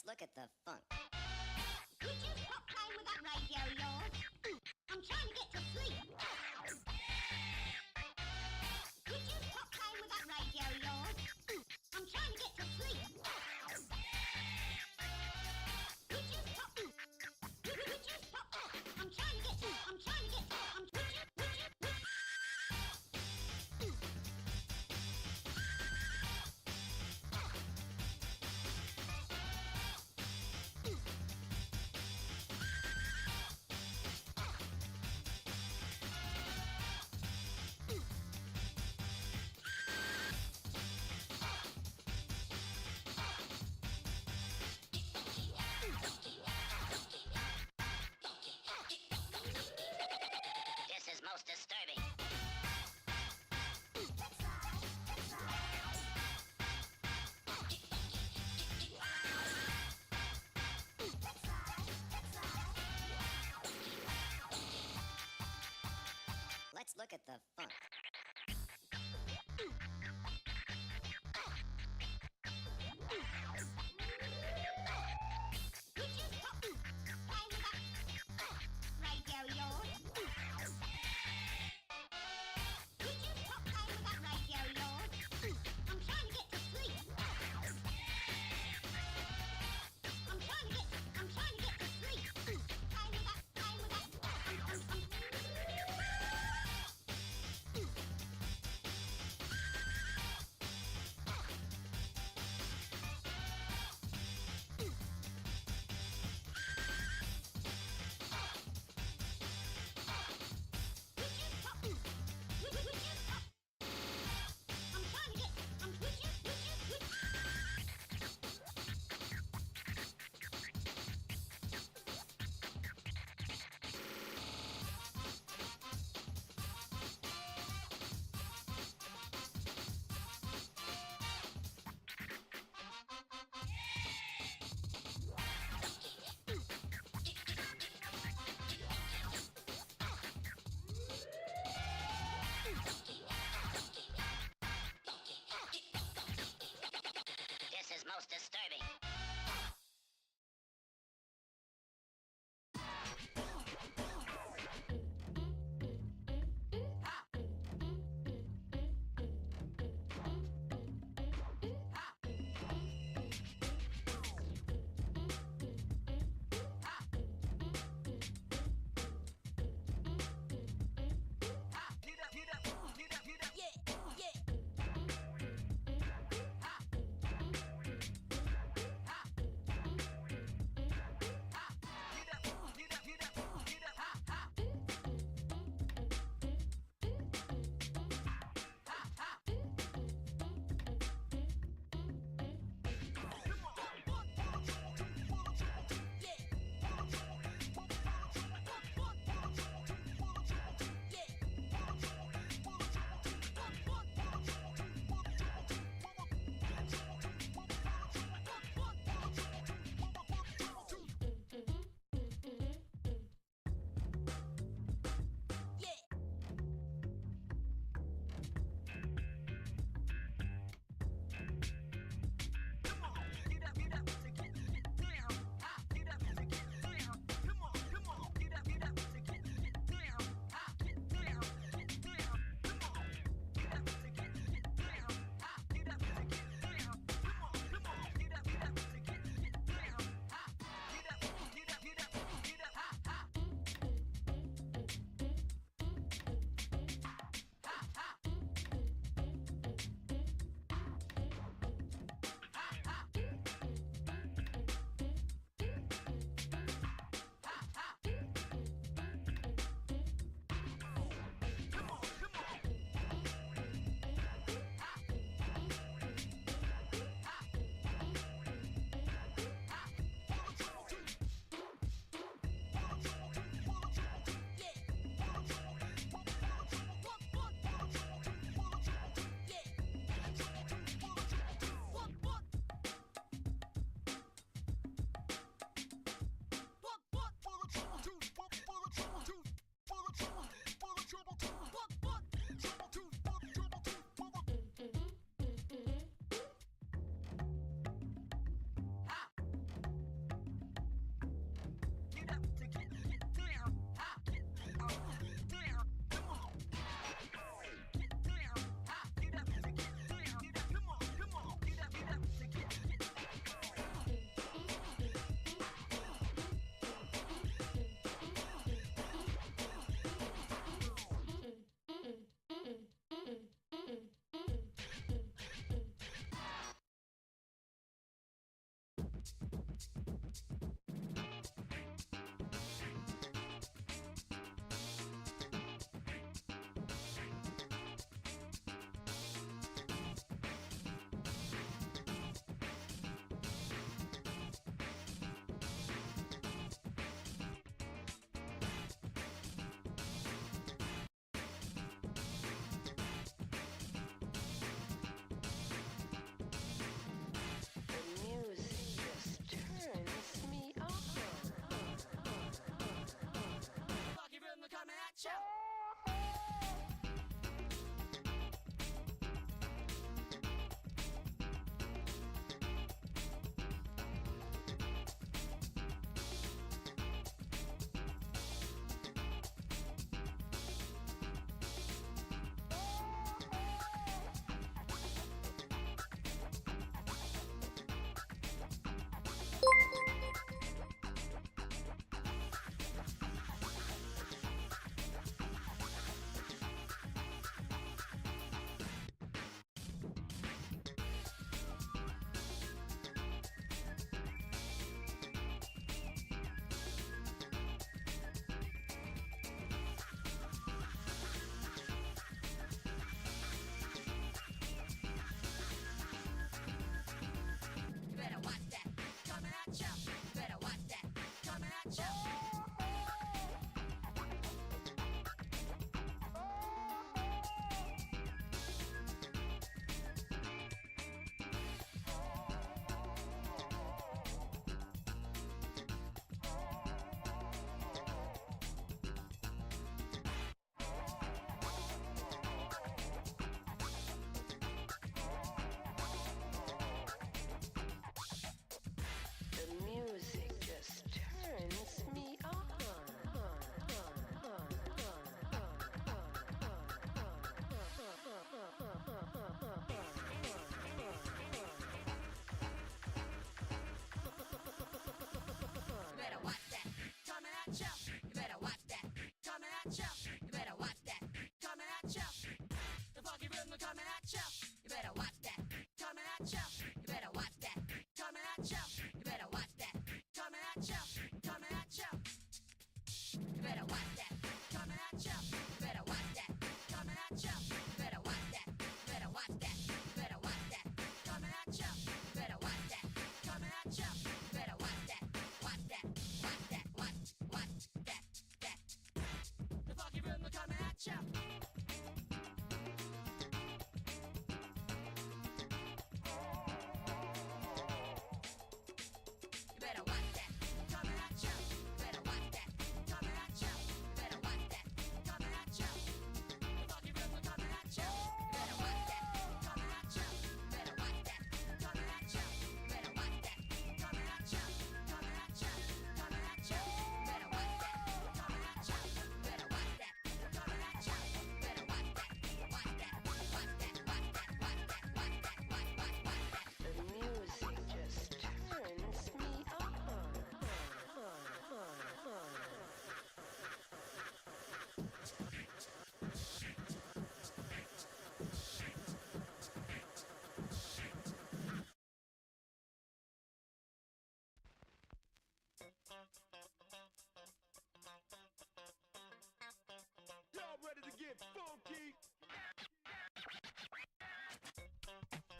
Let's look at the funk. Could you stop playing with that radio of yours? I'm trying to get to sleep. Could you stop playing with that radio of yours? I'm trying to get to sleep. Could you stop? Could you stop? I'm trying to get to. I'm trying to get to.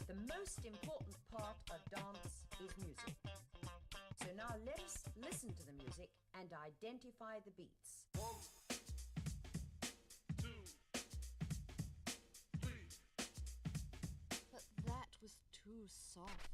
The most important part of dance is music. So now let us listen to the music and identify the beats. 1, 2, 3. But that was too soft.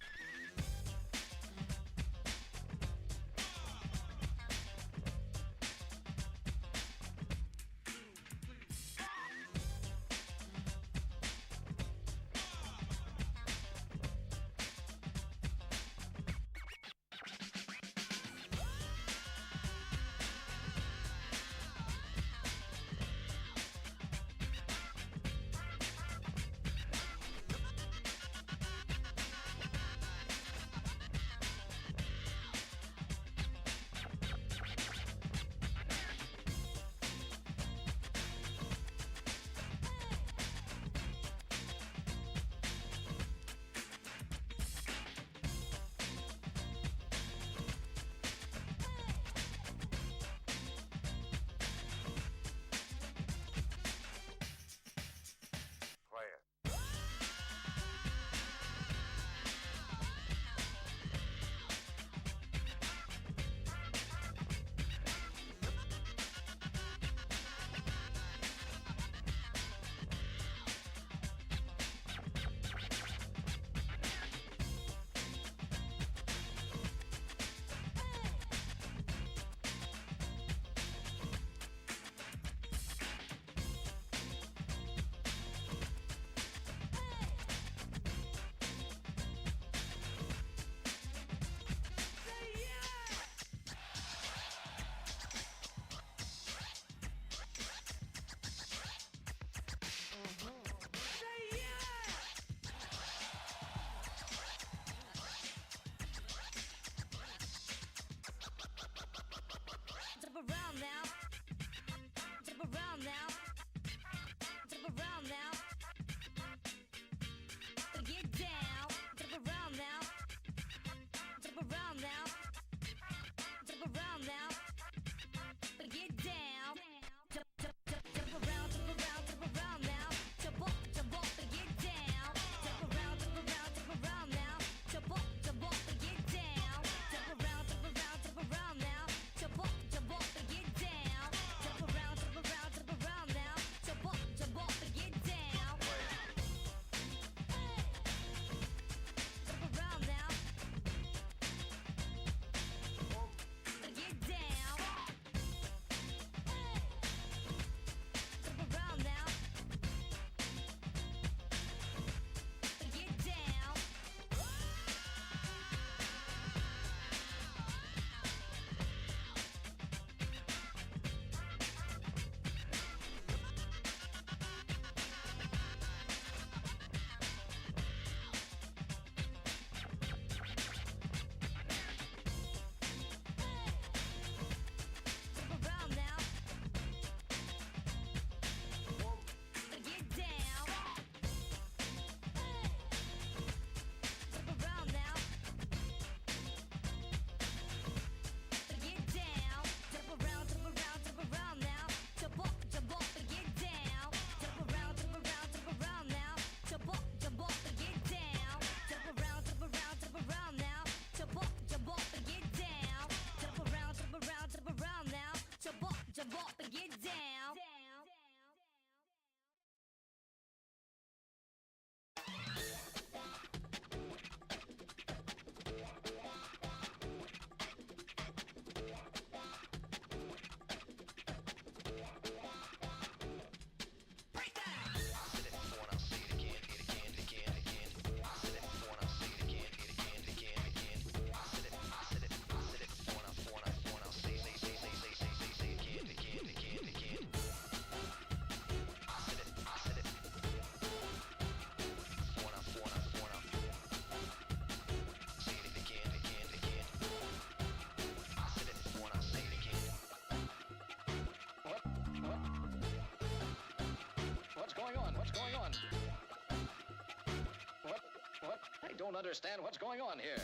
on? What? What? I don't understand what's going on here.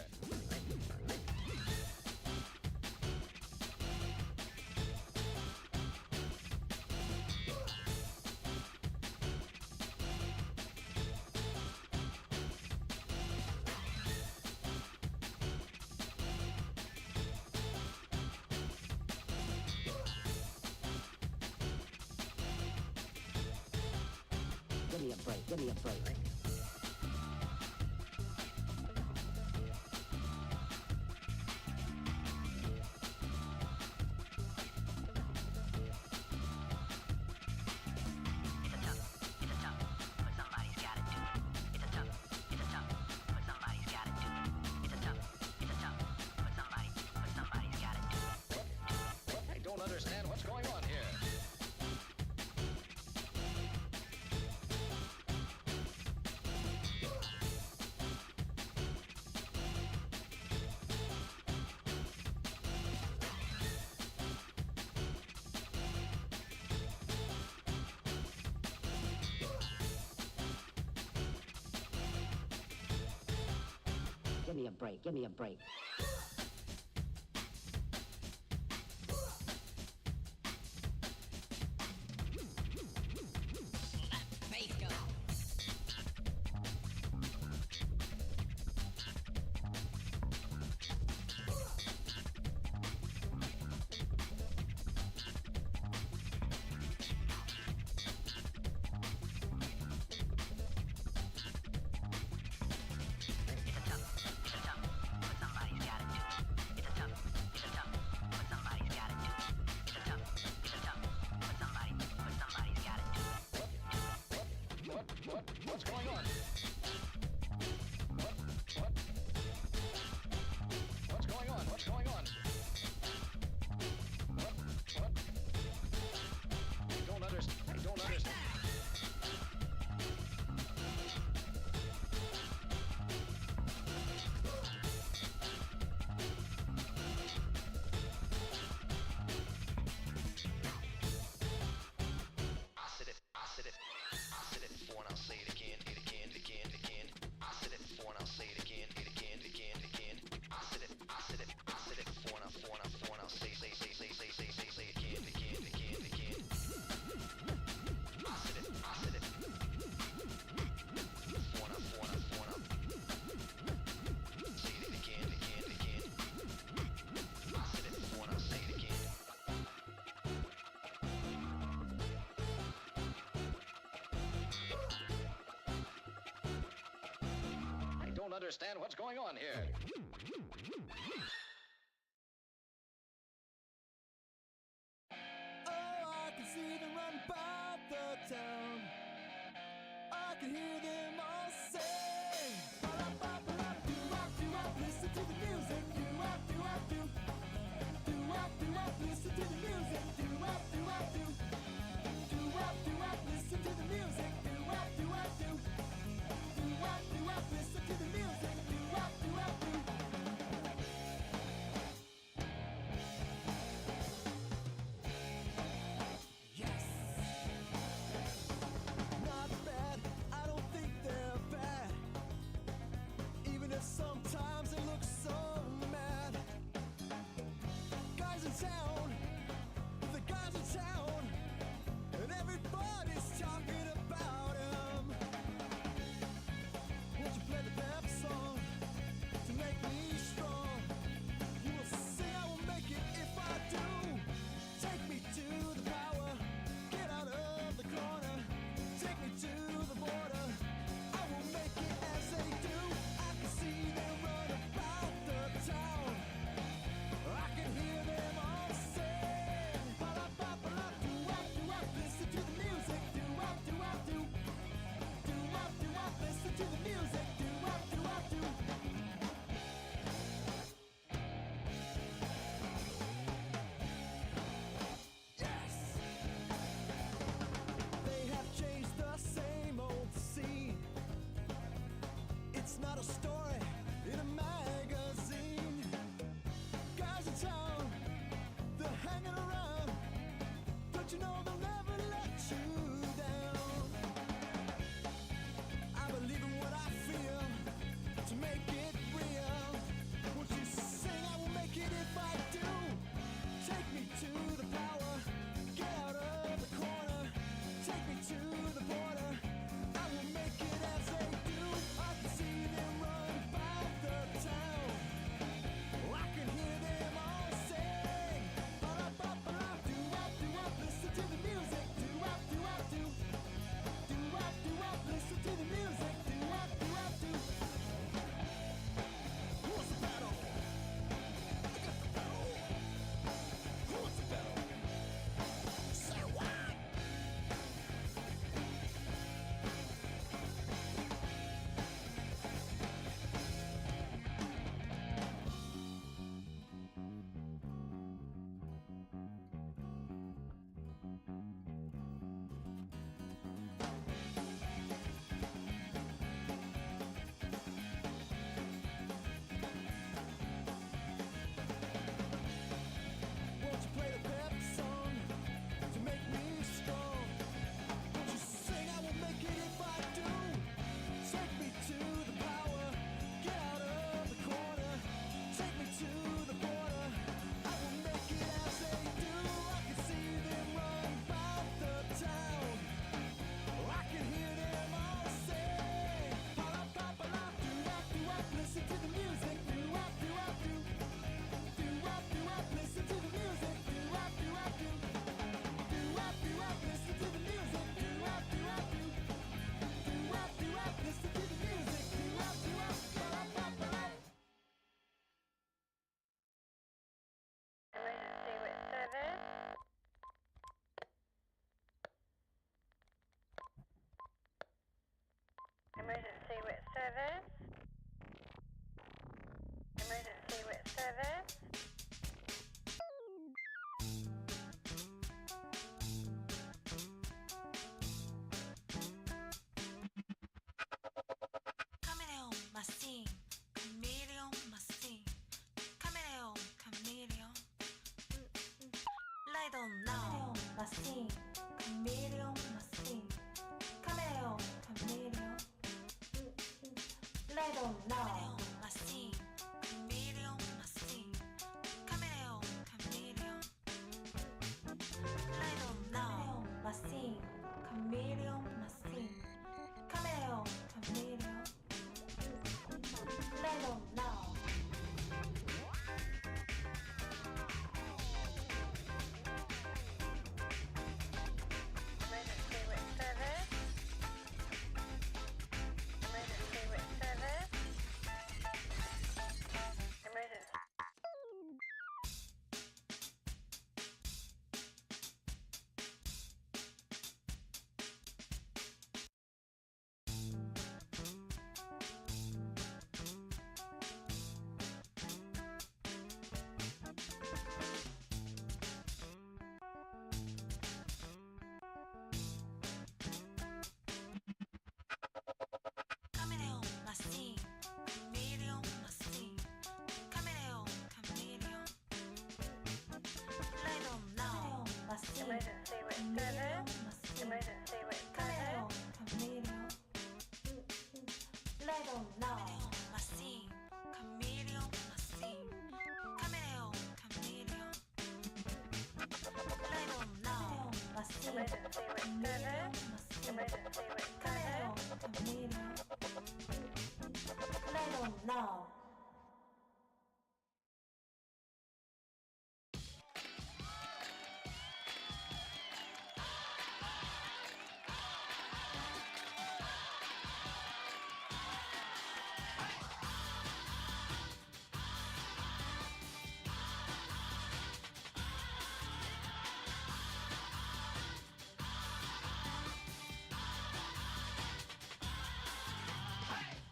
Give me a break, give me a break. I don't understand what's going on here. Give me a break, give me a break. What's going on? What's going on? What's going on? What? I don't understand. I don't understand. I said it before and I'll say it again. I said it before and I'll say it again. I said it before and I'll say it again. I said it before and I'll say it again. I said it before and I'll say it again. I don't understand what's going on here. Oh, I can see them run about the town. I can hear them all say, "Ba-da-ba-ba-da-doo-wop-doo-wop." Listen to the music, doo-wop-doo-wop-doo. Doo-wop-doo-wop, listen to the music, doo-wop-doo-wop-doo. Doo-wop-doo-wop, listen to the music, doo-wop-doo-wop-doo. Doo-wop-doo-wop, listen to the music, doo-wop-doo-wop-doo. Yes! Not bad, I don't think they're bad. Even if sometimes they look so mad.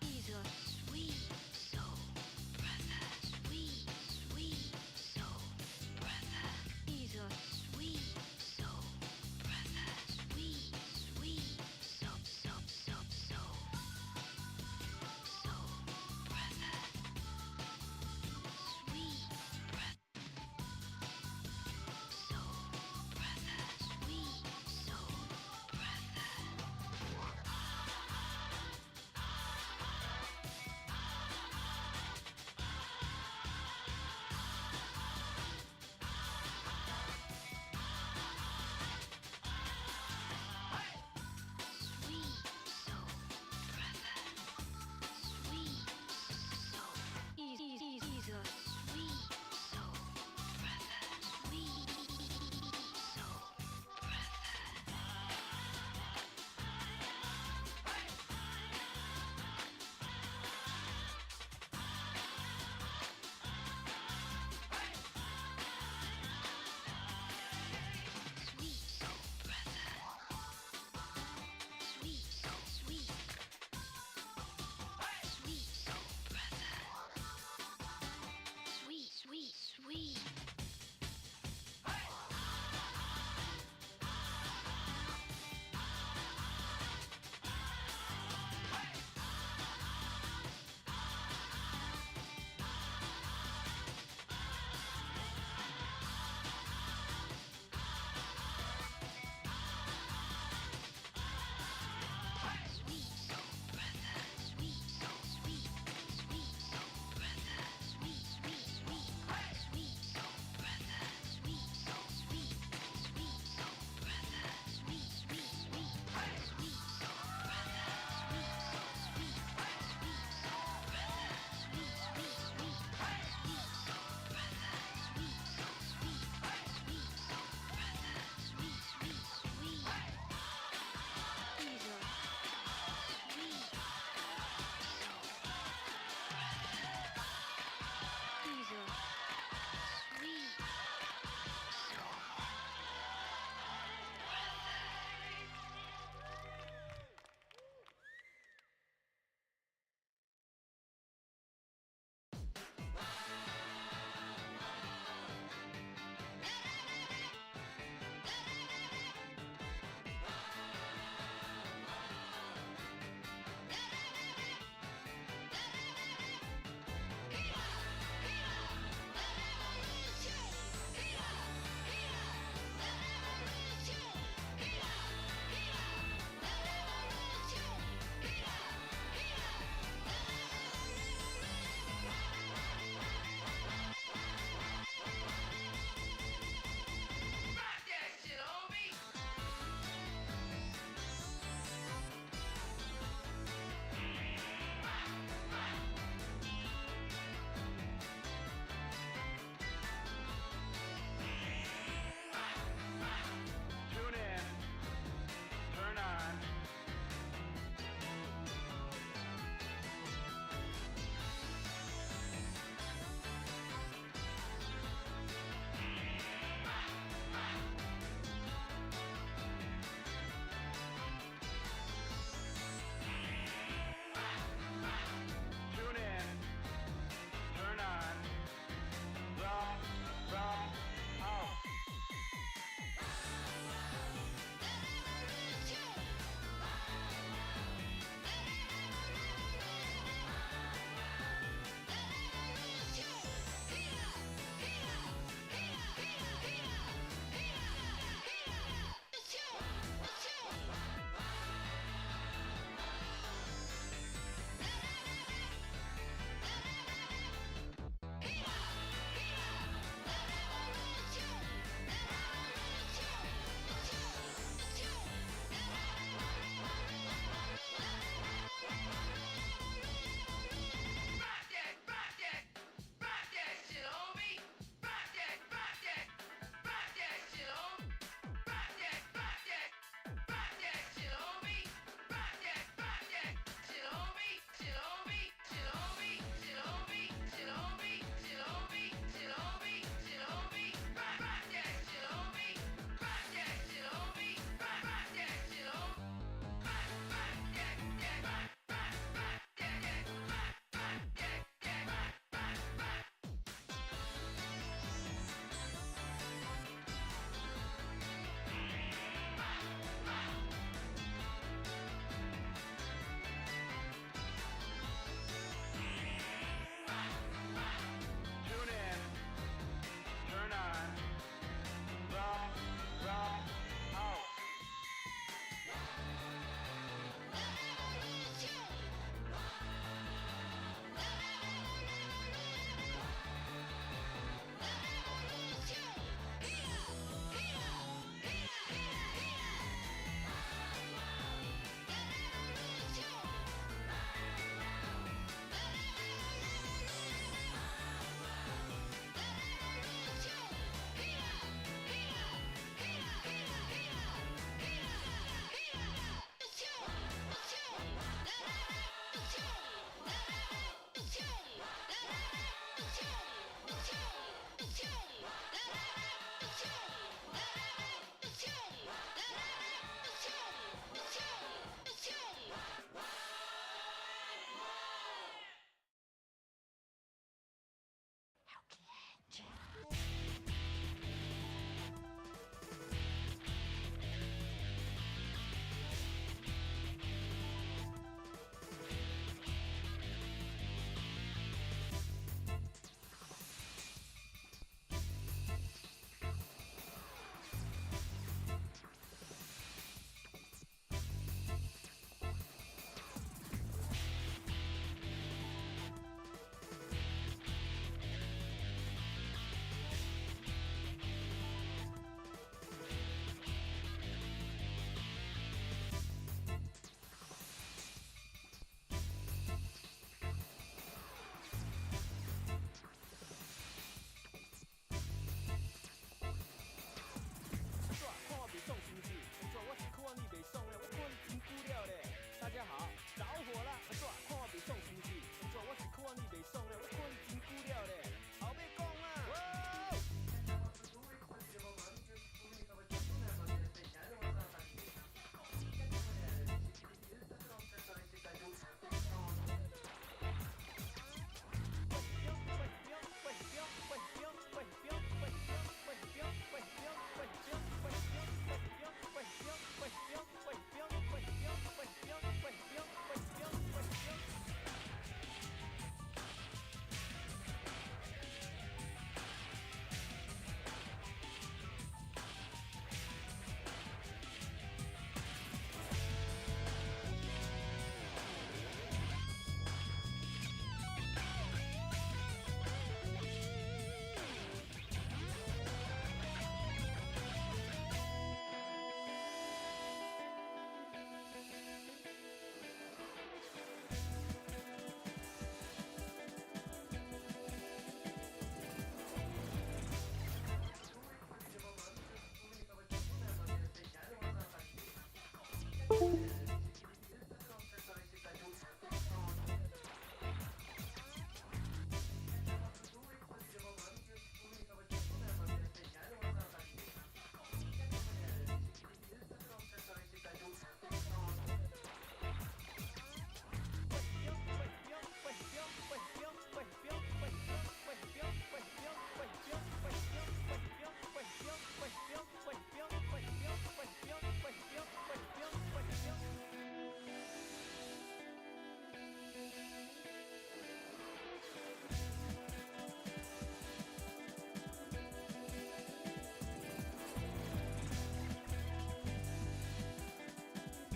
He's a sweet soul.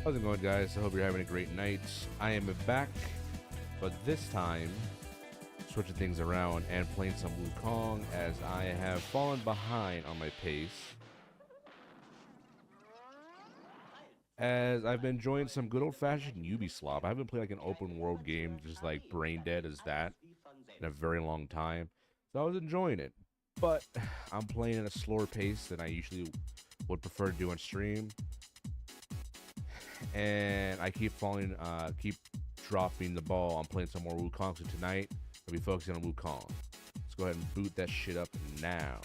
How's it going, guys? I hope you're having a great night. I am back, but this time switching things around and playing some Wukong as I have fallen behind on my pace. As I've been enjoying some good old-fashioned Ubisoft. I haven't played like an open world game just like brain dead as that in a very long time. So I was enjoying it. But I'm playing at a slower pace than I usually would prefer to do on stream. And I keep keep dropping the ball on playing some more Wukong. So tonight, I'll be focusing on Wukong. Let's go ahead and boot that shit up now.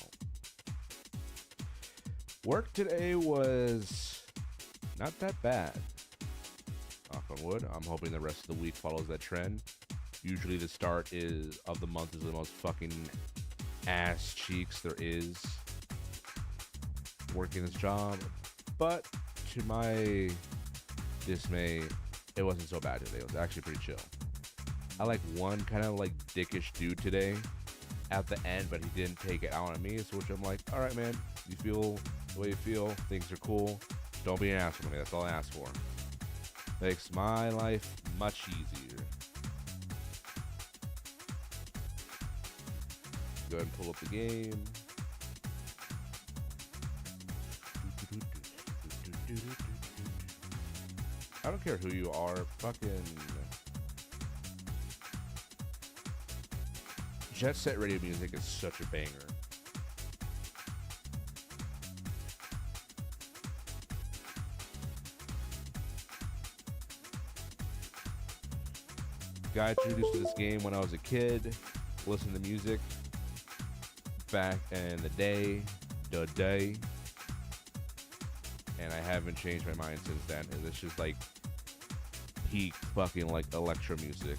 Work today was not that bad. Knock on wood. I'm hoping the rest of the week follows that trend. Usually the start of the month is the most fucking ass cheeks there is working this job. But to my dismay, it wasn't so bad today. It was actually pretty chill. I like one kind of like dickish dude today at the end, but he didn't take it out on me, so which I'm like, all right, man, you feel the way you feel, things are cool, don't be an asshole to me. That's all I ask for. Makes my life much easier. Go ahead and pull up the game. I don't care who you are, fucking Jet Set Radio music is such a banger. Got introduced to this game when I was a kid, listened to music back in the day, and I haven't changed my mind since then. It's just like peak fucking like electro music.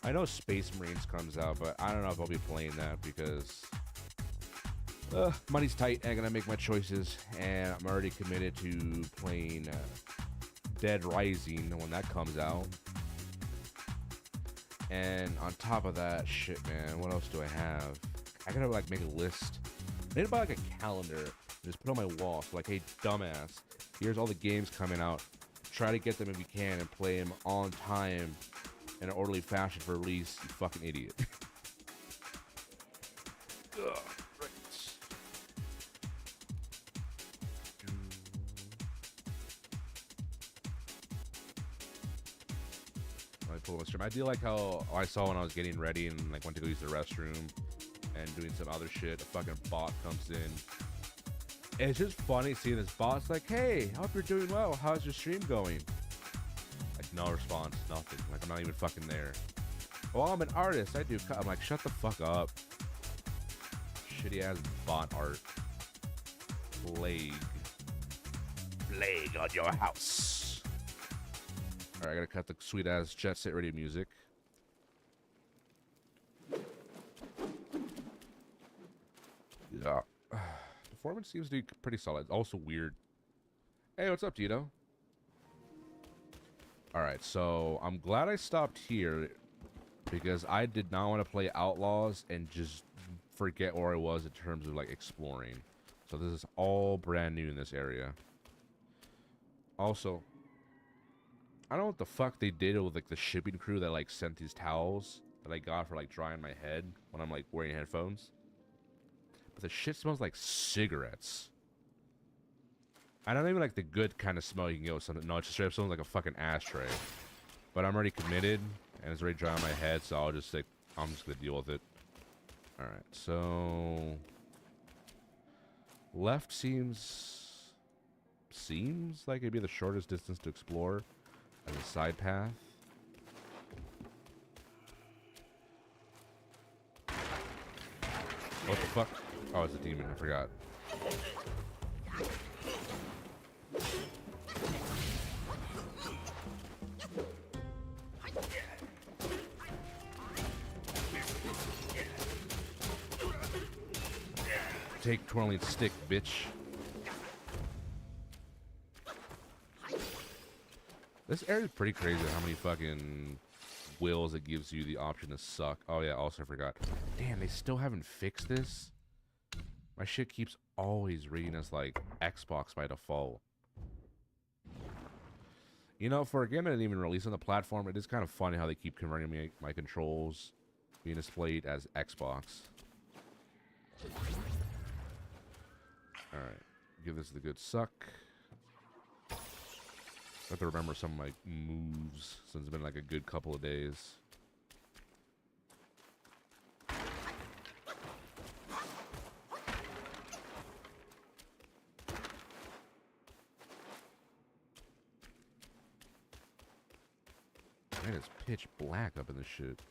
I know Space Marines comes out, but I don't know if I'll be playing that because money's tight. I'm gonna make my choices, and I'm already committed to playing Dead Rising when that comes out. And on top of that, shit, man, what else do I have? I gotta like make a list. I need to buy like a calendar and just put on my wall. So like, hey, dumbass, here's all the games coming out. Try to get them if you can and play them on time in an orderly fashion for release, you fucking idiot. Ugh, right. Let me pull my stream. I do like how I saw when I was getting ready and like went to go use the restroom and doing some other shit, a fucking bot comes in. And it's just funny seeing this bot. It's like, hey, hope you're doing well. How's your stream going? Like, no response, nothing. Like, I'm not even fucking there. Oh, I'm an artist. I do. I'm like, shut the fuck up. Shitty ass bot art. Plague on your house. Alright, I gotta cut the sweet ass Jet Set Radio music. Yeah. Performance seems to be pretty solid. Also weird. Hey, what's up, Tito? Alright, so I'm glad I stopped here because I did not want to play Outlaws and just forget where I was in terms of like exploring. So this is all brand new in this area. Also, I don't know what the fuck they did with like the shipping crew that like sent these towels that I got for like drying my head when I'm like wearing headphones. But the shit smells like cigarettes. I don't even like the good kind of smell you can get with something. No, it just straight up smells like a fucking ashtray. But I'm already committed, and it's already dry on my head, so I'll just like, I'm just gonna deal with it. Alright, so left seems like it'd be the shortest distance to explore as a side path. What the fuck? Oh, it's a demon. I forgot. Take twirling stick, bitch. This area is pretty crazy how many fucking wills, it gives you the option to suck. Oh yeah, also I forgot. Damn, they still haven't fixed this? My shit keeps always reading as like Xbox by default. You know, for a game that didn't even release on the platform, it is kind of funny how they keep converting my controls being displayed as Xbox. Alright, give this the good suck. I have to remember some of my moves since it's been like a good couple of days. Man, it's pitch black up in this shit.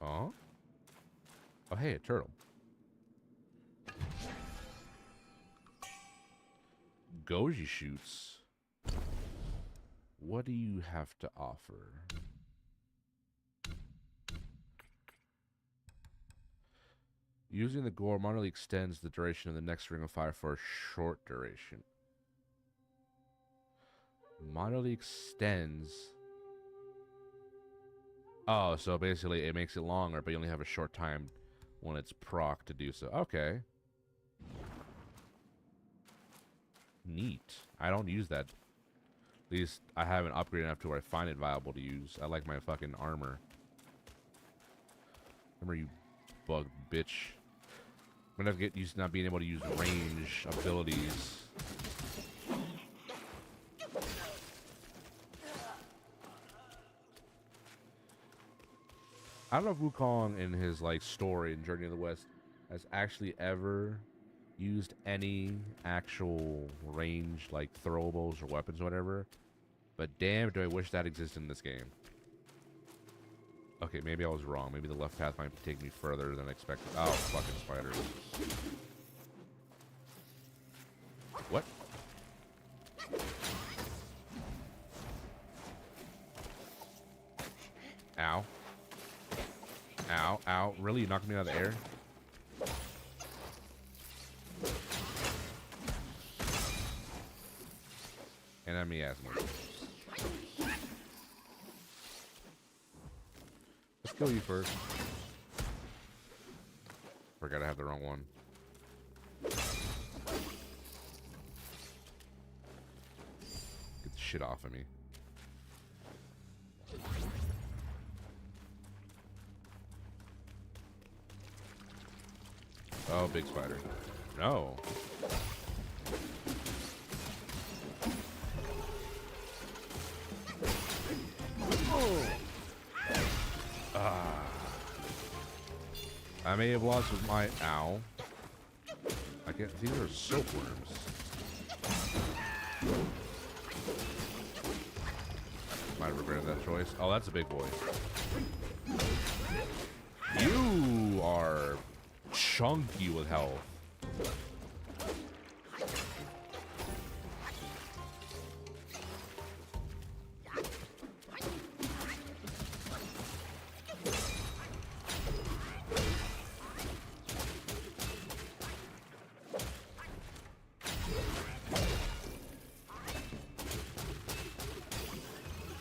Oh? Oh, hey, a turtle. Goji shoots. What do you have to offer? Using the gore moderately extends the duration of the next ring of fire for a short duration. Moderately extends. Oh, so basically it makes it longer, but you only have a short time when it's proc to do so. Okay. Neat. I don't use that. At least I haven't upgraded enough to where I find it viable to use. I like my fucking armor. Remember, you bug bitch. I'm gonna have to get used to not being able to use range abilities. I don't know if Wukong in his like story in Journey of the West has actually ever used any actual range like throwables or weapons or whatever. But damn, do I wish that existed in this game. Okay, maybe I was wrong. Maybe the left path might take me further than expected. Oh, fucking spiders. What? Ow. Ow, ow. Really? You knocked me out of the air? Enemy asthma. Let's kill you first. Forgot I have the wrong one. Get the shit off of me. Oh, big spider. No. Oh. Ah. I may have lost with my ow. I can't. These are silkworms. Might have regretted that choice. Oh, that's a big boy. You are chunky with health.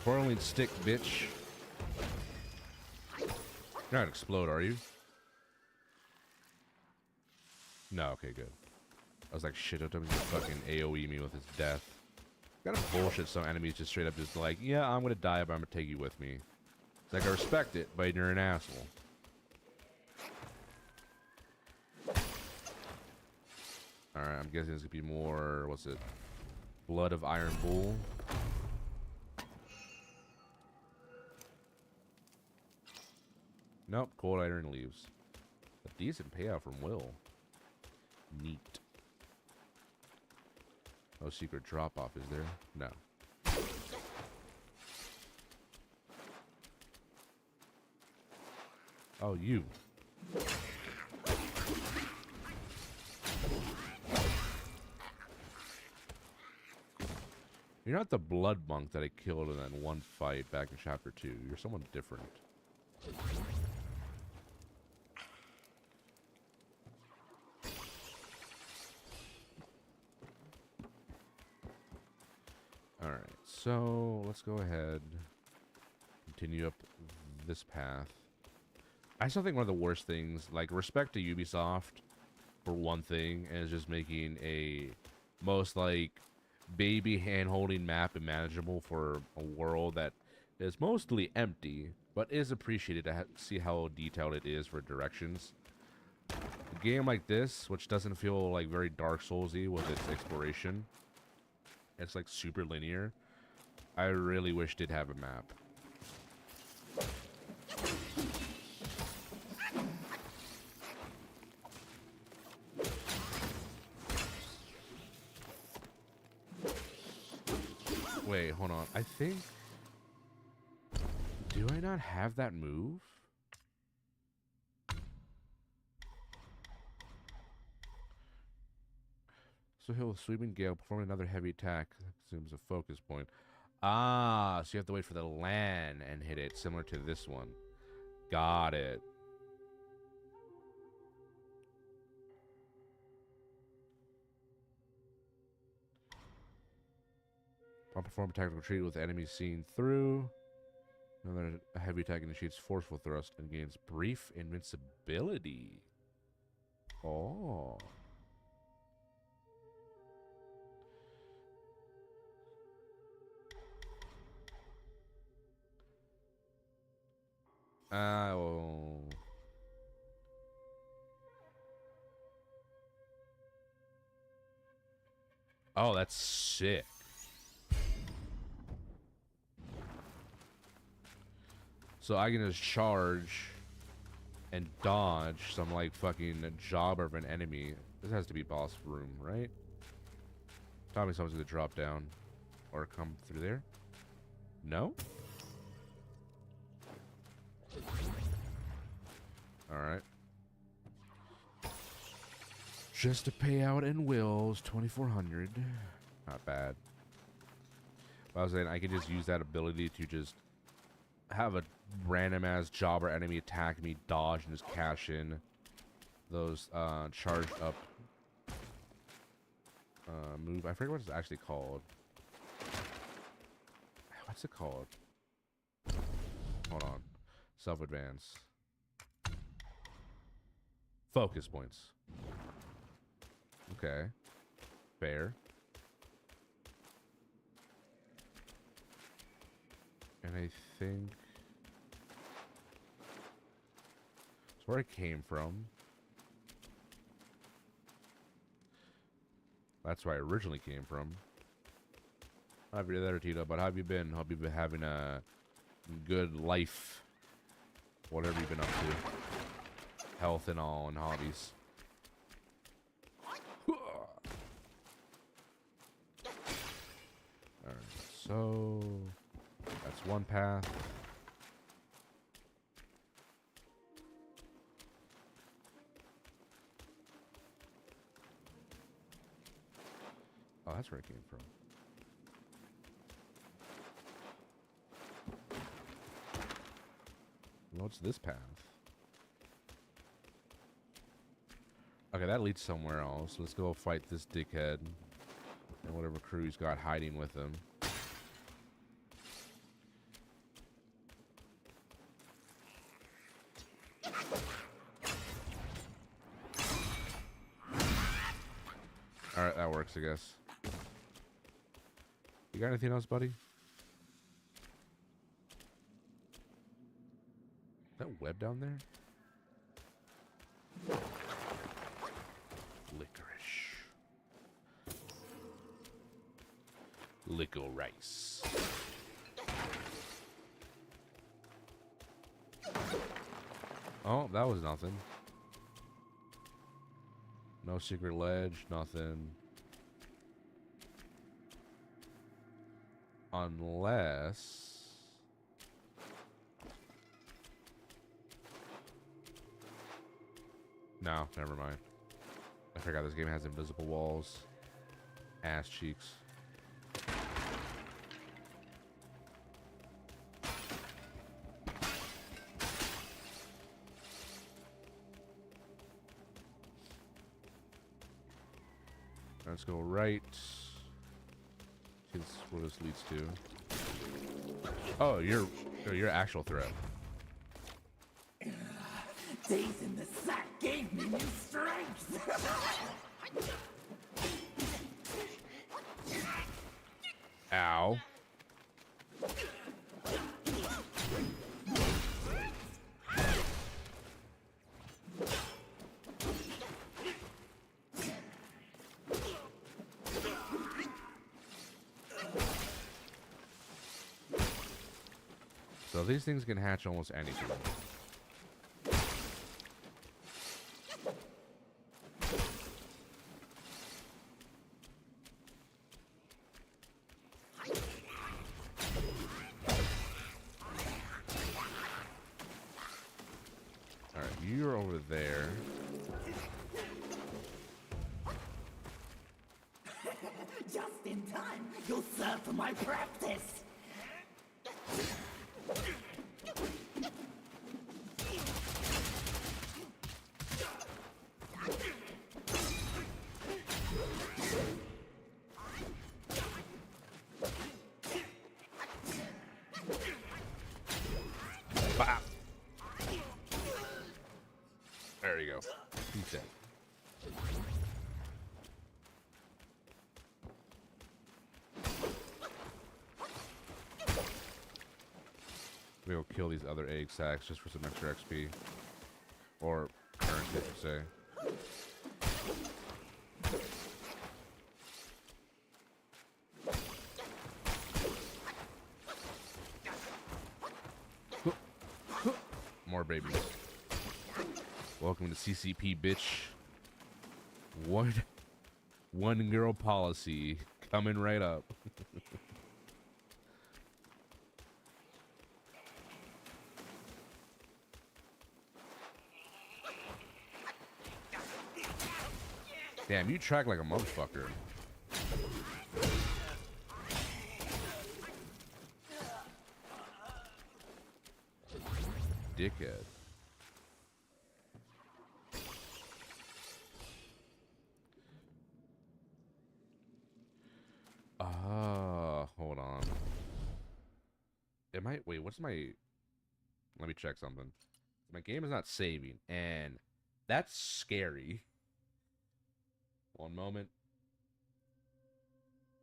Twirling stick, bitch. You're not explode, are you? No, okay, good. I was like, shit, don't tell me to fucking AoE me with his death. Kind of bullshit some enemies just straight up just like, yeah, I'm gonna die, but I'm gonna take you with me. It's like, I respect it, but you're an asshole. Alright, I'm guessing it's gonna be more, what's it? Blood of Iron Bull. Nope, cold iron leaves. A decent payout from Will. Neat. No secret drop off, is there? No. Oh, you. You're not the blood monk that I killed in that one fight back in chapter 2. You're someone different. All right, so let's go ahead, continue up this path. I still think one of the worst things, like, respect to Ubisoft for one thing, and is just making a most like baby hand-holding map manageable for a world that is mostly empty, but is appreciated to see how detailed it is for directions. A game like this, which doesn't feel like very Dark Souls-y with its exploration, it's like super linear. I really wish did have a map. Wait, hold on. I think... Do I not have that move? So he'll sweeping gale, perform another heavy attack. Assumes a focus point. Ah, so you have to wait for the land and hit it, similar to this one. Got it. I'll perform a tactical retreat with enemies seen through. Another heavy attack initiates forceful thrust and gains brief invincibility. Oh. Oh. Oh, that's sick. So I can just charge and dodge some like fucking jobber of an enemy. This has to be boss room, right? Tell me someone's gonna drop down or come through there. No? Alright. Just a payout in wills, 2,400. Not bad. But I was saying I can just use that ability to just have a random ass jobber enemy attack me, dodge, and just cash in those charged up move. I forget what it's actually called. What's it called? Hold on. Self-advance. Focus points. Okay. Fair. And I think it's where I came from. That's where I originally came from. How have you there, Tito? But how have you been? Hope you've been having a good life. Whatever you've been up to. Health and all, and hobbies. Alright, so that's one path. Oh, that's where I came from. What's this path? Okay, that leads somewhere else. Let's go fight this dickhead and whatever crew he's got hiding with him. Alright, that works, I guess. You got anything else, buddy? Is that web down there? Licorice. Licorice. Oh, that was nothing. No secret ledge, nothing. Unless... No, never mind. I forgot this game has invisible walls. Ass cheeks. Let's go right. is where this leads to. Oh, you're actual threat. Days in the sack gave me new strength. Ow. So these things can hatch almost anything. Alright, you're over there. Just in time, you'll serve for my practice. Bah. There you go. He's dead. We'll kill these other egg sacs just for some extra XP. Or currency, I should say. More babies. Welcome to CCP, bitch. One girl policy coming right up. Damn, you track like a motherfucker. Dickhead. Hold on. It might wait, what's my let me check something. My game is not saving, and that's scary. One moment.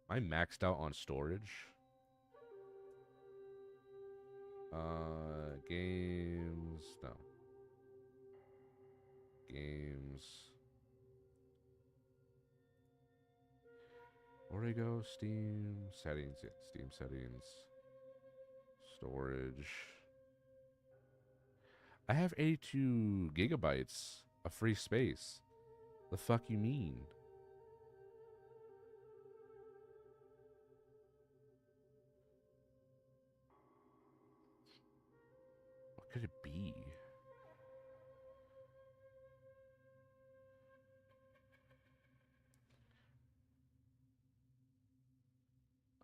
Am I maxed out on storage? Games. No. Games. Where do I go? Steam settings. Yeah, Steam settings. Storage. I have 82 gigabytes of free space. The fuck you mean? What could it be?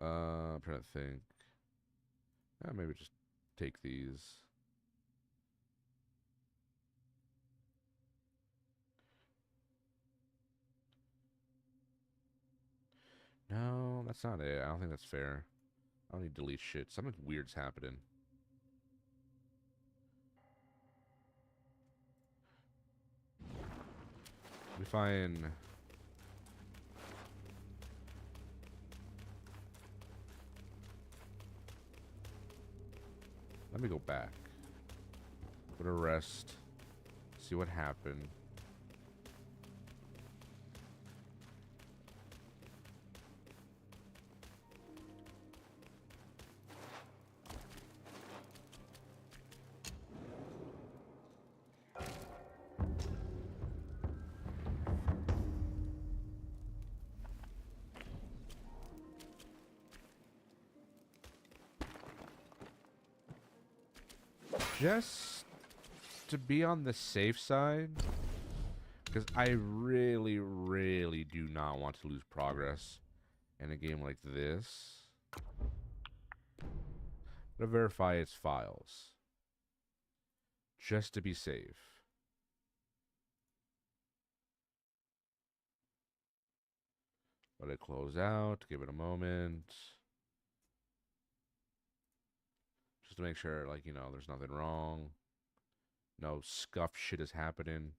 I'm trying to think. Maybe just take these. No, that's not it. I don't think that's fair. I don't need to delete shit. Something weird's happening. Let me find... Let me go back. Go to rest. See what happened. Just to be on the safe side, because I really, really do not want to lose progress in a game like this. To verify its files, just to be safe. Let it close out, give it a moment. just to make sure, like, you know, there's nothing wrong. No scuff shit is happening.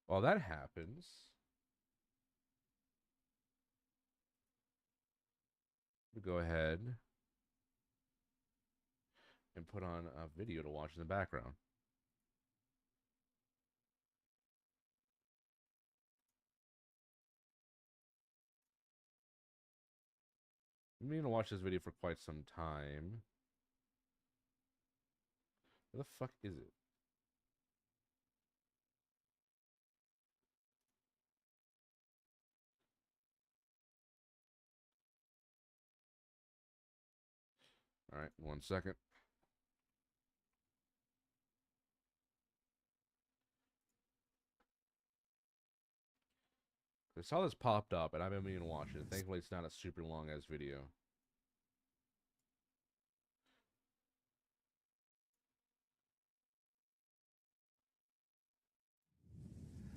While that happens, we go ahead and put on a video to watch in the background. I'm going to watch this video for quite some time. Where the fuck is it? All right, 1 second. I saw this popped up, and I've been meaning to watch it. Thankfully, it's not a super long-ass video.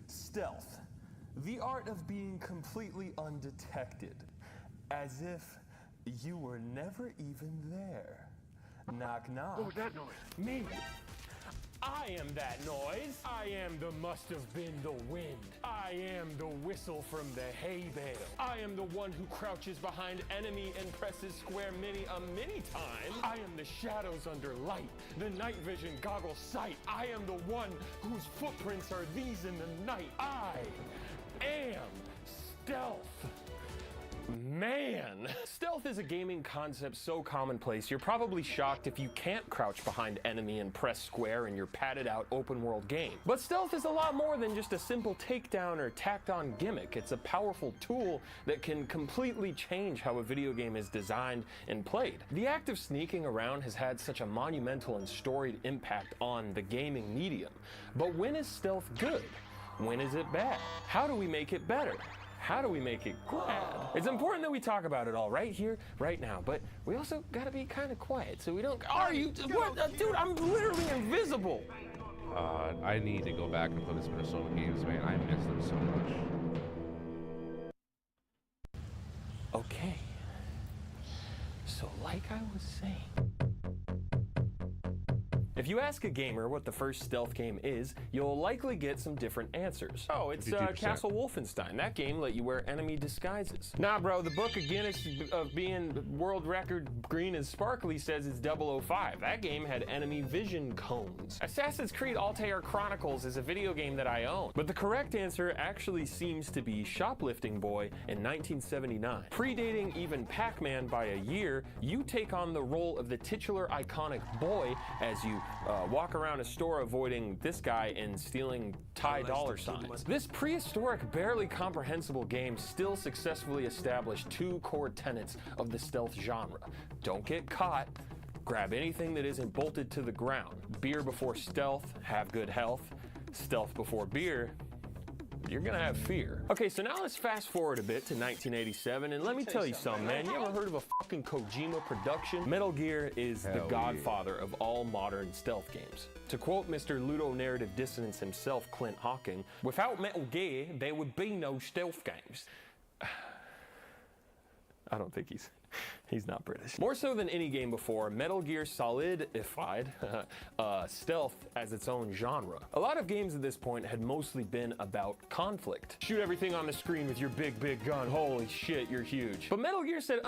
Stealth. The art of being completely undetected. As if you were never even there. Knock, knock. What was that noise? Me. I am that noise. I am the must have been the wind. I am the whistle from the hay bale. I am the one who crouches behind enemy and presses square many times. I am the shadows under light, the night vision goggle sight. I am the one whose footprints are these in the night. I am stealth. Man! Stealth is a gaming concept so commonplace, you're probably shocked if you can't crouch behind enemy and press square in your padded out open world game. But stealth is a lot more than just a simple takedown or tacked on gimmick. It's a powerful tool that can completely change how a video game is designed and played. The act of sneaking around has had such a monumental and storied impact on the gaming medium. But when is stealth good? When is it bad? How do we make it better? How do we make it glad? It's important that we talk about it all right here, right now, but we also gotta be kind of quiet so we don't. Are you? What? Dude, I'm literally invisible. I need to go back and play this Persona games, man. I miss them so much. Okay. So, like I was saying. If you ask a gamer what the first stealth game is, you'll likely get some different answers. Oh, it's Castle Wolfenstein. That game let you wear enemy disguises. Nah, bro, the book of Guinness of being world record green and sparkly says it's 005. That game had enemy vision cones. Assassin's Creed Altair Chronicles is a video game that I own. But the correct answer actually seems to be Shoplifting Boy in 1979. Predating even Pac-Man by a year, you take on the role of the titular iconic boy as you walk around a store avoiding this guy and stealing Thai dollar signs. This prehistoric, barely comprehensible game still successfully established two core tenets of the stealth genre. Don't get caught. Grab anything that isn't bolted to the ground. Beer before stealth, have good health. Stealth before beer, you're gonna have fear. Okay, so now let's fast forward a bit to 1987, and let me tell you something, man. You ever heard of a fucking Kojima production? Metal Gear is the godfather of all modern stealth games. To quote Mr. Ludonarrative Dissonance himself, Clint Hawking, without Metal Gear, there would be no stealth games. I don't think he's not British. More so than any game before, Metal Gear solidified stealth as its own genre. A lot of games at this point had mostly been about conflict. Shoot everything on the screen with your big gun. Holy shit, you're huge. But Metal Gear said,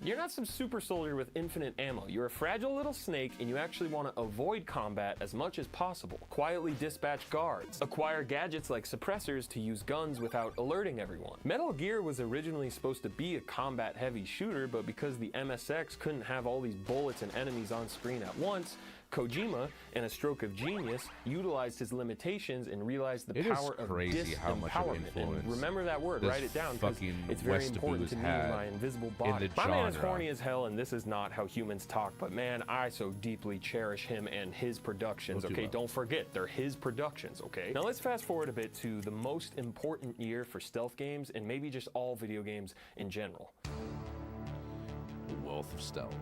you're not some super soldier with infinite ammo. You're a fragile little snake and you actually want to avoid combat as much as possible. Quietly dispatch guards. Acquire gadgets like suppressors to use guns without alerting everyone. Metal Gear was originally supposed to be a combat-heavy shooter, but because the MSX couldn't have all these bullets and enemies on screen at once, Kojima, in a stroke of genius, utilized his limitations and realized the power of disempowerment. And remember that word, write it down, because it's very important to me in my invisible body. My man is horny as hell, and this is not how humans talk, but man, I so deeply cherish him and his productions, okay? Don't forget, they're his productions, okay? Now let's fast forward a bit to the most important year for stealth games, and maybe just all video games in general. Whoa. Oath of Stealth.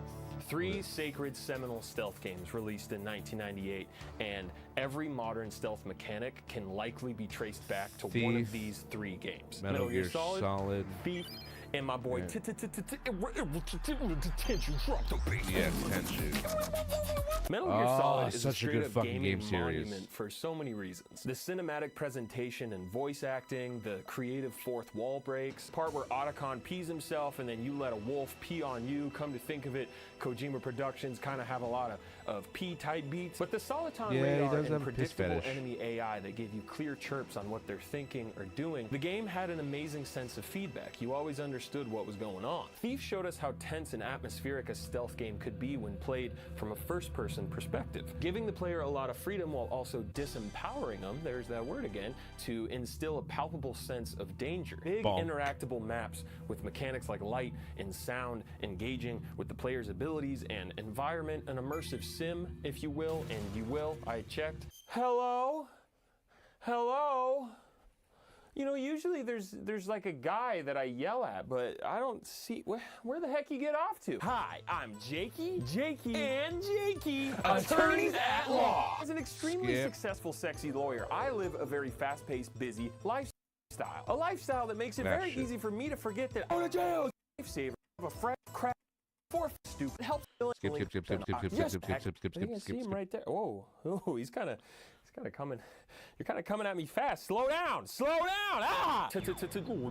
3 sacred seminal stealth games released in 1998, and every modern stealth mechanic can likely be traced back to one of these 3 games. Metal Gear Solid, Thief, and my boy Tenchu. Yes, Tenchu. Metal Gear Solid is a such a good straight-up fucking gaming game series. monument for so many reasons. The cinematic presentation and voice acting, the creative fourth wall breaks, part where Otacon pees himself and then you let a wolf pee on you. Come to think of it, Kojima Productions kind of have a lot of pee-type beats, but the Soliton radar and predictable enemy AI that gave you clear chirps on what they're thinking or doing, the game had an amazing sense of feedback. You always understood what was going on. Thief showed us how tense and atmospheric a stealth game could be when played from a first-person perspective, giving the player a lot of freedom while also disempowering them, there's that word again, to instill a palpable sense of danger. Big interactable maps with mechanics like light and sound engaging with the player's abilities and environment, an immersive sim, if you will, and you will, I checked. Hello? Hello? You know, usually there's like a guy that I yell at, but I don't see, where the heck you get off to? Hi, I'm Jakey, and Jakey, attorneys at law. As an extremely successful, sexy lawyer, I live a very fast-paced, busy lifestyle. A lifestyle that makes it very easy for me to forget that I'm a jail lifesaver of a fresh crack. Stupid help. Skip. See him right there. Oh, he's kind of coming. You're kind of coming at me fast. Slow down. Ah!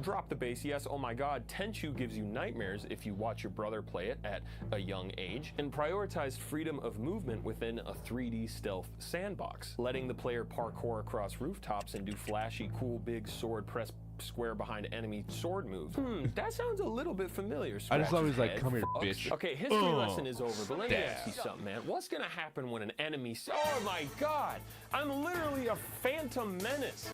Drop the bass. Yes. Oh my God. Tenchu gives you nightmares if you watch your brother play it at a young age, and prioritized freedom of movement within a 3D stealth sandbox, letting the player parkour across rooftops and do flashy, cool, big sword press square behind enemy sword moves. That sounds a little bit familiar. I just always like, come here, bitch. Okay, history lesson is over, but let me ask you something, man. What's gonna happen when an enemy... Oh my God! I'm literally a phantom menace!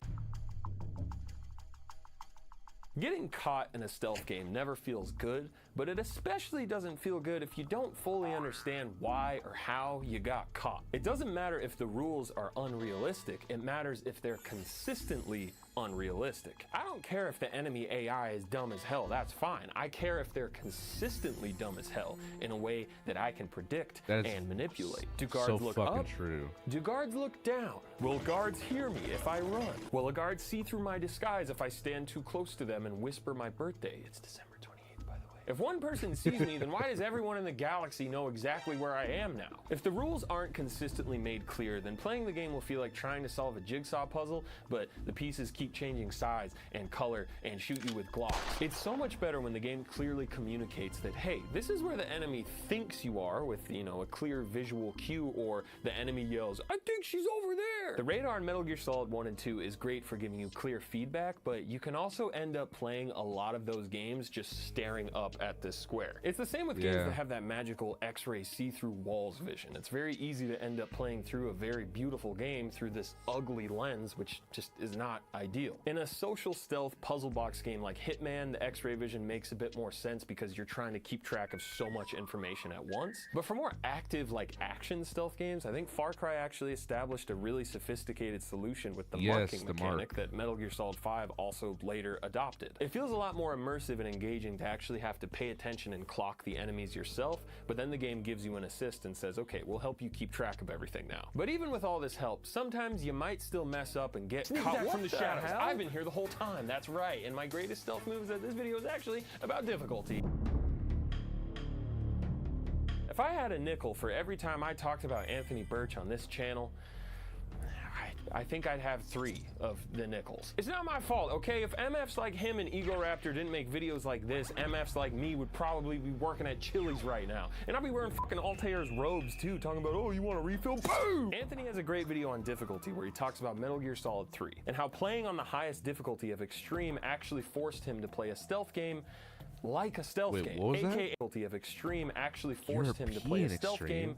Getting caught in a stealth game never feels good, but it especially doesn't feel good if you don't fully understand why or how you got caught. It doesn't matter if the rules are unrealistic, it matters if they're consistently unrealistic. I don't care if the enemy AI is dumb as hell, that's fine. I care if they're consistently dumb as hell in a way that I can predict and manipulate. Do guards look up? True. Do guards look down? Will guards hear me if I run? Will a guard see through my disguise if I stand too close to them and whisper my birthday? It's December 28th, by the way. If one person sees me, then why does everyone in the galaxy know exactly where I am now? If the rules aren't consistently made clear, then playing the game will feel like trying to solve a jigsaw puzzle, but the pieces keep changing size and color and shoot you with glocks. It's so much better when the game clearly communicates that, hey, this is where the enemy thinks you are with, you know, a clear visual cue, or the enemy yells, I think she's over there. The radar in Metal Gear Solid 1 and 2 is great for giving you clear feedback, but you can also end up playing a lot of those games just staring up at this square. It's the same with games that have that magical X-ray see-through walls vision. It's very easy to end up playing through a very beautiful game through this ugly lens, which just is not ideal. In a social stealth puzzle box game like Hitman, the X-ray vision makes a bit more sense because you're trying to keep track of so much information at once. But for more active, like action stealth games, I think Far Cry actually established a really sophisticated solution with the marking mechanic that Metal Gear Solid 5 also later adopted. It feels a lot more immersive and engaging to actually have to pay attention and clock the enemies yourself, but then the game gives you an assist and says, okay, we'll help you keep track of everything now. But even with all this help, sometimes you might still mess up and get caught from the shadows. I've been here the whole time, that's right, and my greatest stealth moves of this video is actually about difficulty. If I had a nickel for every time I talked about Anthony Birch on this channel, I think I'd have 3 of the nickels. It's not my fault, okay? If MFs like him and Egoraptor didn't make videos like this, MFs like me would probably be working at Chili's right now. And I'd be wearing fucking Altair's robes too, talking about, oh, you want a refill? Boom! Anthony has a great video on difficulty where he talks about Metal Gear Solid 3 and how playing on the highest difficulty of Extreme actually forced him to play a stealth game like a stealth game. What was that? Difficulty of Extreme actually forced him to play a stealth game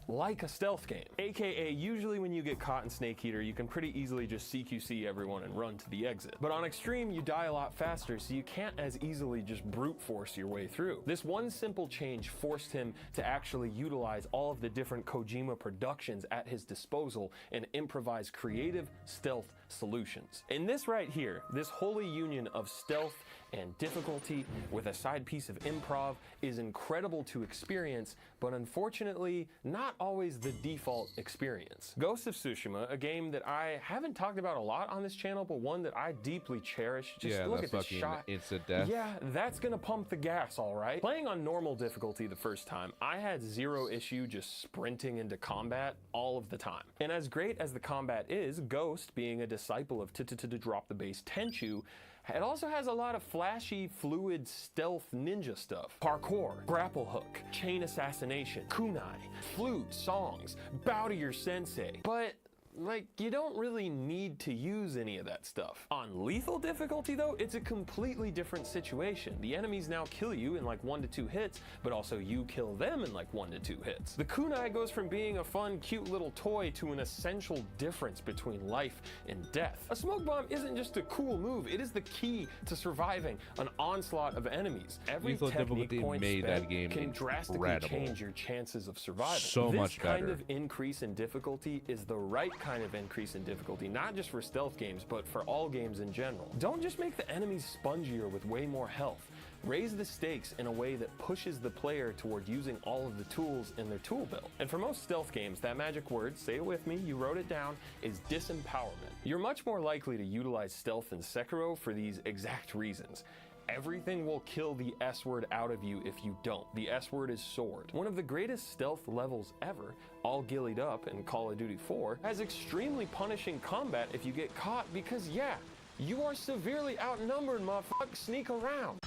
like a stealth game. AKA, usually when you get caught in Snake Eater, you can pretty easily just CQC everyone and run to the exit. But on Extreme, you die a lot faster, so you can't as easily just brute force your way through. This one simple change forced him to actually utilize all of the different Kojima productions at his disposal and improvise creative stealth solutions. And this right here, this holy union of stealth and difficulty with a side piece of improv is incredible to experience, but unfortunately not always the default experience. Ghost of Tsushima, a game that I haven't talked about a lot on this channel, but one that I deeply cherish. Just Yeah, look that at this fucking shot. instant death. Yeah, that's gonna pump the gas, all right. Playing on normal difficulty the first time, I had zero issue just sprinting into combat all of the time. And as great as the combat is, Ghost, being a disciple of Drop the Bass Tenchu, it also has a lot of flashy, fluid, stealth ninja stuff. Parkour, grapple hook, chain assassination, kunai, flute, songs, bow to your sensei. But like, you don't really need to use any of that stuff. On lethal difficulty though, it's a completely different situation. The enemies now kill you in like 1 to 2 hits, but also you kill them in like 1 to 2 hits. The kunai goes from being a fun, cute little toy to an essential difference between life and death. A smoke bomb isn't just a cool move, it is the key to surviving an onslaught of enemies. Every Lethal technique difficulty point made spent that game can drastically incredible. change your chances of survival. So much This kind better. of increase in difficulty is the right kind of increase in difficulty, not just for stealth games, but for all games in general. Don't just make the enemies spongier with way more health. Raise the stakes in a way that pushes the player toward using all of the tools in their tool belt. And for most stealth games, that magic word, say it with me, you wrote it down, is disempowerment. You're much more likely to utilize stealth in Sekiro for these exact reasons. Everything will kill the S word out of you if you don't. The S word is sword. One of the greatest stealth levels ever, all gillied up in Call of Duty 4, has extremely punishing combat if you get caught because yeah, you are severely outnumbered, motherfucker. Sneak around.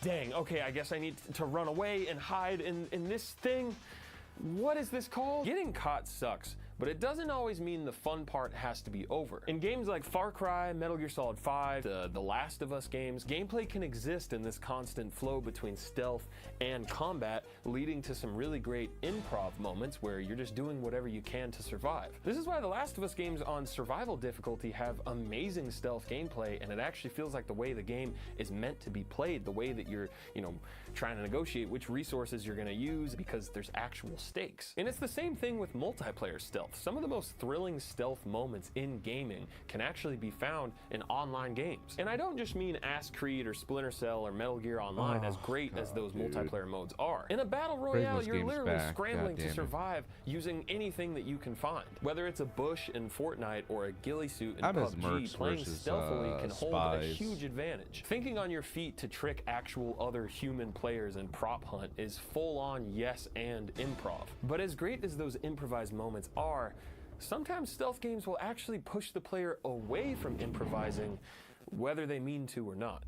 Dang, okay, I guess I need to run away and hide in this thing. What is this called? Getting caught sucks, but it doesn't always mean the fun part has to be over. In games like Far Cry, Metal Gear Solid 5, the Last of Us games, gameplay can exist in this constant flow between stealth and combat, leading to some really great improv moments where you're just doing whatever you can to survive. This is why the Last of Us games on survival difficulty have amazing stealth gameplay, and it actually feels like the way the game is meant to be played, the way that you're, trying to negotiate which resources you're gonna use because there's actual stakes. And it's the same thing with multiplayer stealth. Some of the most thrilling stealth moments in gaming can actually be found in online games. And I don't just mean Ass Creed or Splinter Cell or Metal Gear Online, as great as those multiplayer modes are. In a battle royale, those you're games literally back, scrambling to goddammit. survive using anything that you can find. Whether it's a bush in Fortnite or a ghillie suit in I'm as PUBG, mercs playing versus, stealthily can hold a spies. huge advantage. Thinking on your feet to trick actual other human players and prop hunt is full-on yes and improv. But as great as those improvised moments are, sometimes stealth games will actually push the player away from improvising, whether they mean to or not.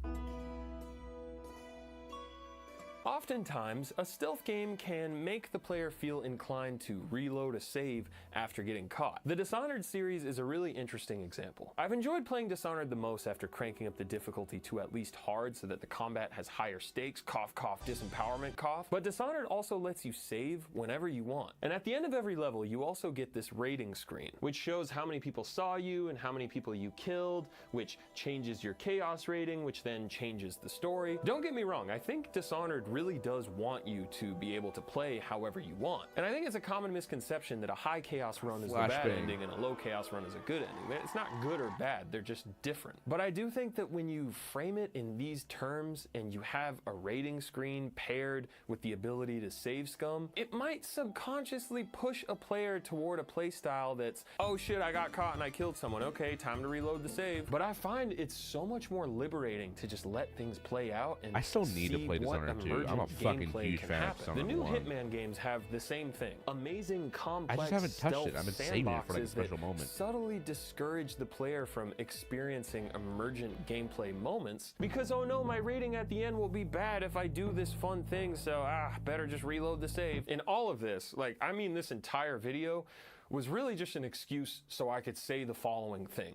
Oftentimes, a stealth game can make the player feel inclined to reload a save after getting caught. The Dishonored series is a really interesting example. I've enjoyed playing Dishonored the most after cranking up the difficulty to at least hard so that the combat has higher stakes, cough cough, disempowerment cough, but Dishonored also lets you save whenever you want. And at the end of every level, you also get this rating screen, which shows how many people saw you and how many people you killed, which changes your chaos rating, which then changes the story. Don't get me wrong, I think Dishonored really does want you to be able to play however you want. And I think it's a common misconception that a high chaos run is the bad Flashbang. ending and a low chaos run is a good ending. It's not good or bad, they're just different. But I do think that when you frame it in these terms and you have a rating screen paired with the ability to save scum, it might subconsciously push a player toward a playstyle that's, oh shit, I got caught and I killed someone. Okay, time to reload the save. But I find it's so much more liberating to just let things play out and I still need to see play what Dishonored 2. emergent I'm a fucking gameplay huge can fan of happen. Dishonored The new 1. Hitman games have the same thing. Amazing, complex, haven't touched stealth it. I've been saving it for, like, a sandboxes special that moment. subtly discourage the player from experiencing emergent gameplay moments because, oh no, my rating at the end will be bad if I do this fun thing, so better just reload the save. And all of this, this entire video was really just an excuse so I could say the following thing.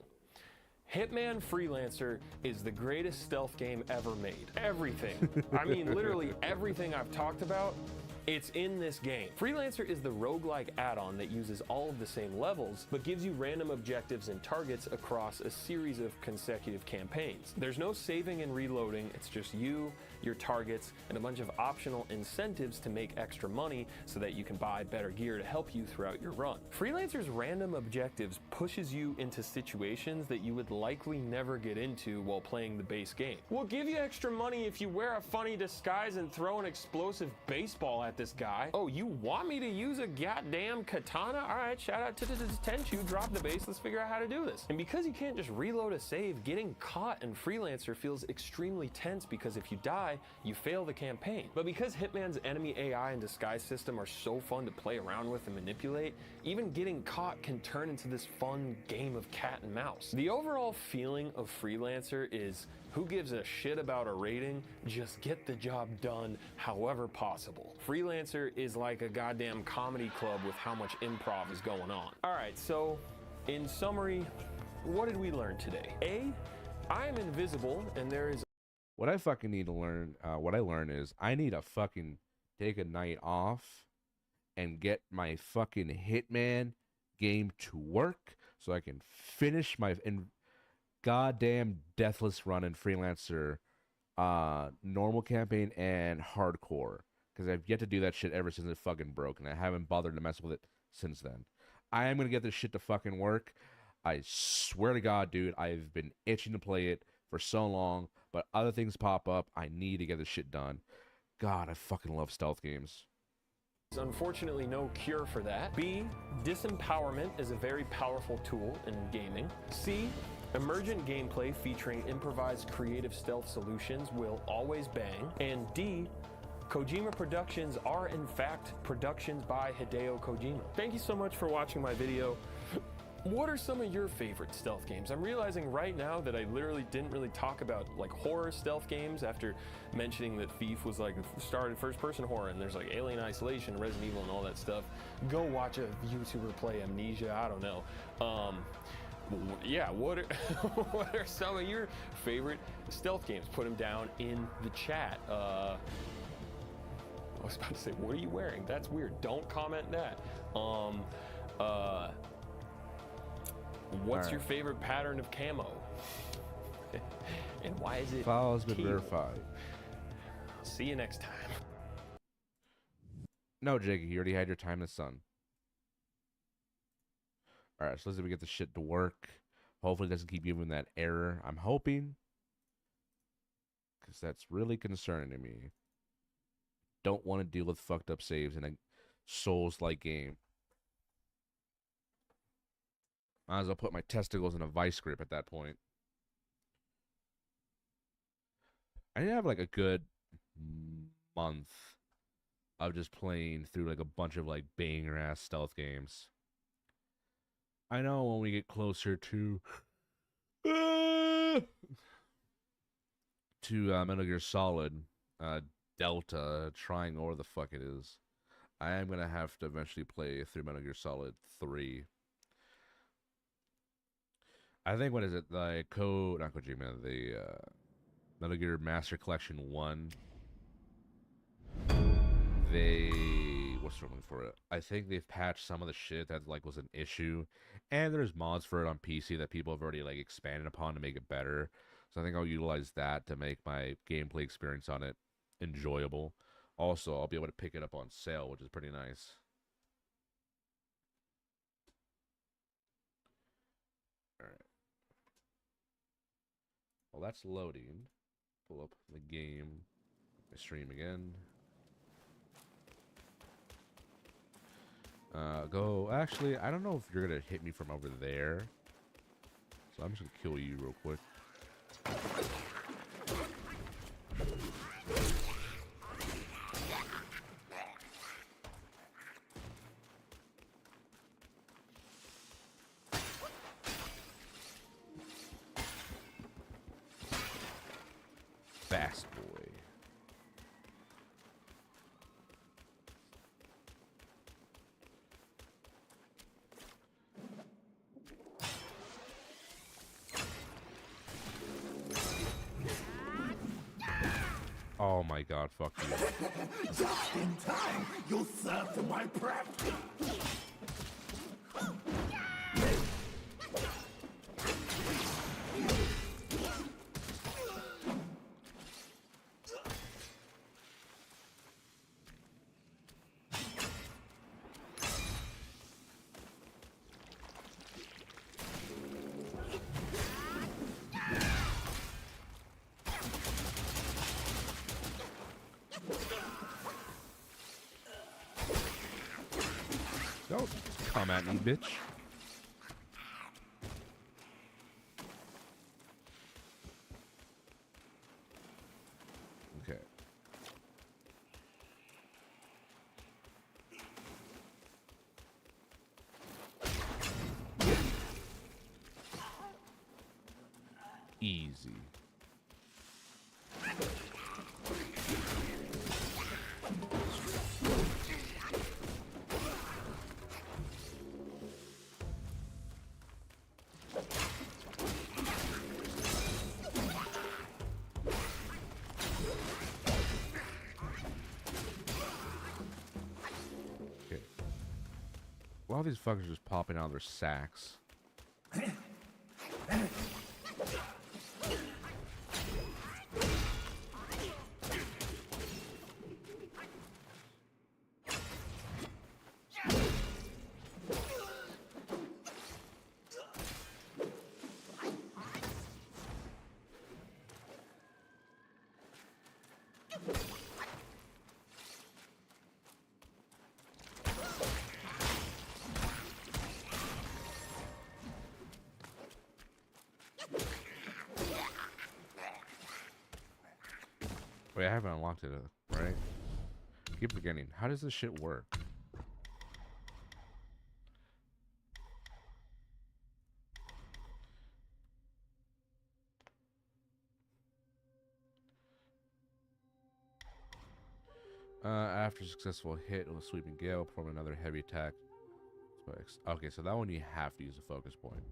Hitman Freelancer is the greatest stealth game ever made. Everything, literally everything I've talked about It's in this game. Freelancer is the roguelike add-on that uses all of the same levels, but gives you random objectives and targets across a series of consecutive campaigns. There's no saving and reloading, it's just you, your targets, and a bunch of optional incentives to make extra money so that you can buy better gear to help you throughout your run. Freelancer's random objectives pushes you into situations that you would likely never get into while playing the base game. We'll give you extra money if you wear a funny disguise and throw an explosive baseball at this guy. Oh, you want me to use a goddamn katana? All right, shout out to the Tenchu, drop the base, let's figure out how to do this. And because you can't just reload a save, getting caught in Freelancer feels extremely tense because if you die, you fail the campaign. But because Hitman's enemy AI and disguise system are so fun to play around with and manipulate, even getting caught can turn into this fun game of cat and mouse. The overall feeling of Freelancer is who gives a shit about a rating? Just get the job done however possible. Freelancer is like a goddamn comedy club with how much improv is going on. All right, so in summary, what did we learn today? A, I am invisible and there is What I fucking need to learn, what I learned is I need to fucking take a night off and get my fucking Hitman game to work so I can finish my goddamn deathless run in Freelancer, normal campaign and hardcore, because I've yet to do that shit ever since it fucking broke, and I haven't bothered to mess with it since then. I am gonna get this shit to fucking work. I swear to God, dude, I've been itching to play it for so long, but other things pop up. I need to get this shit done. God, I fucking love stealth games. There's unfortunately no cure for that. B, disempowerment is a very powerful tool in gaming. C, emergent gameplay featuring improvised creative stealth solutions will always bang. And D, Kojima Productions are in fact productions by Hideo Kojima. Thank you so much for watching my video. What are some of your favorite stealth games? I'm realizing right now that I literally didn't really talk about like horror stealth games after mentioning that Thief was like started first person horror and there's like Alien Isolation, Resident Evil and all that stuff. Go watch a YouTuber play Amnesia, I don't know. Yeah, what are, what are some of your favorite stealth games? Put them down in the chat. I was about to say, what are you wearing? That's weird. Don't comment that. What's your favorite pattern of camo? And why is it File has been teal? verified. See you next time. No, Jake, you already had your time in the sun. Alright, so let's see if we get the shit to work. Hopefully it doesn't keep giving that error. I'm hoping. Because that's really concerning to me. Don't want to deal with fucked up saves in a Souls-like game. Might as well put my testicles in a vice grip at that point. I need to have like a good month of just playing through like a bunch of like banger ass stealth games. I know when we get closer to Metal Gear Solid Delta, Triangle, or the fuck it is, I am gonna have to eventually play through Metal Gear Solid 3. I think, what is it, the not Kojima, the Metal Gear Master Collection 1, what's the word for it? I think they've patched some of the shit that like was an issue, and there's mods for it on PC that people have already like expanded upon to make it better. So I think I'll utilize that to make my gameplay experience on it enjoyable. Also, I'll be able to pick it up on sale, which is pretty nice. All right. Well, that's loading. Pull up the game. My stream again. Actually, I don't know if you're gonna hit me from over there. So I'm just gonna kill you real quick. Fast boy. Oh my god, fuck you. Just in time, you'll serve to my prep. Don't come at me, bitch. Okay. Easy. Okay. A lot of these fuckers just popping out of their sacks. Wait, I haven't unlocked it, right? Keep forgetting. How does this shit work? After a successful hit with a sweeping gale, perform another heavy attack. Okay, so that one you have to use a focus point.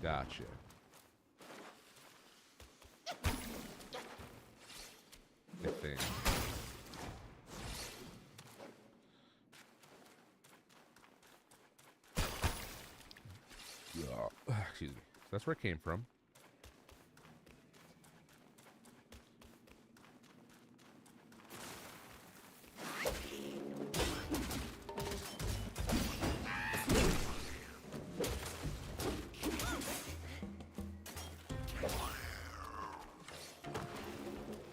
Gotcha. Good thing. Yeah. Excuse me. That's where it came from.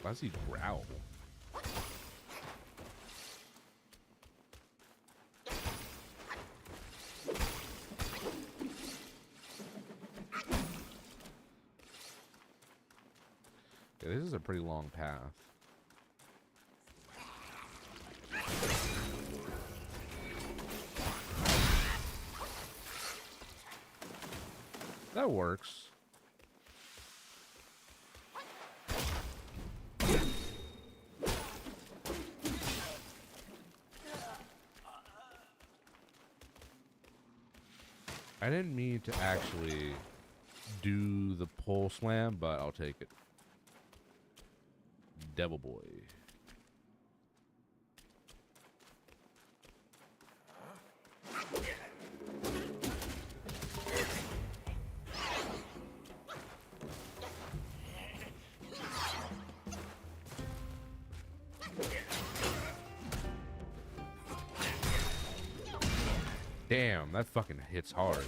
Why does he growl? Yeah, this is a pretty long path. That works. I didn't mean to actually do the pole slam, but I'll take it. Devil boy. Damn, that fucking hits hard.